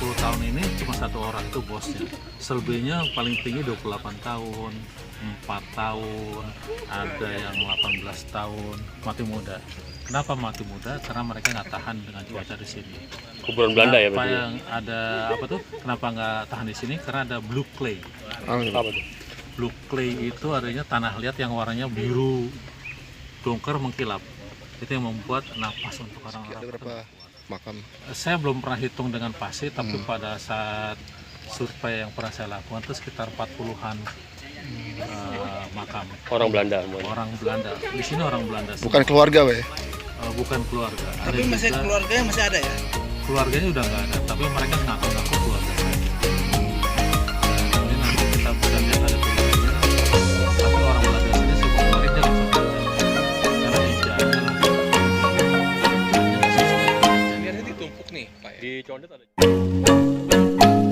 40 tahun ini cuma satu orang itu bosnya. Selebihnya paling tinggi 28 tahun, 4 tahun, ada yang 18 tahun, mati muda. Kenapa mati muda? Karena mereka nggak tahan dengan cuaca di sini. Kuburan Belanda ya Apa berarti? yang ada apa tuh? Kenapa nggak tahan di sini? Karena ada blue clay. Apa tuh? Blue clay itu adanya tanah liat yang warnanya biru, dongker mengkilap. Itu yang membuat napas untuk orang-orang. Ada berapa makam? Saya belum pernah hitung dengan pasti, tapi pada saat survei yang pernah saya lakukan itu sekitar 40-an makam Orang Belanda semuanya. orang Belanda. Di sini orang Belanda semua. Bukan keluarga, Weh. Bukan keluarga. Tapi Ada masih juga- keluarganya masih ada ya? keluarganya udah nggak ada, tapi mereka ngaku-ngaku keluarga saya. Ini nanti kita bisa lihat ada videonya. Tapi orang Belanda sini sih kemarin dia langsung aja. Karena hijaunya langsung. Biasanya ditumpuk nih, Pak ya. Di Condet ada.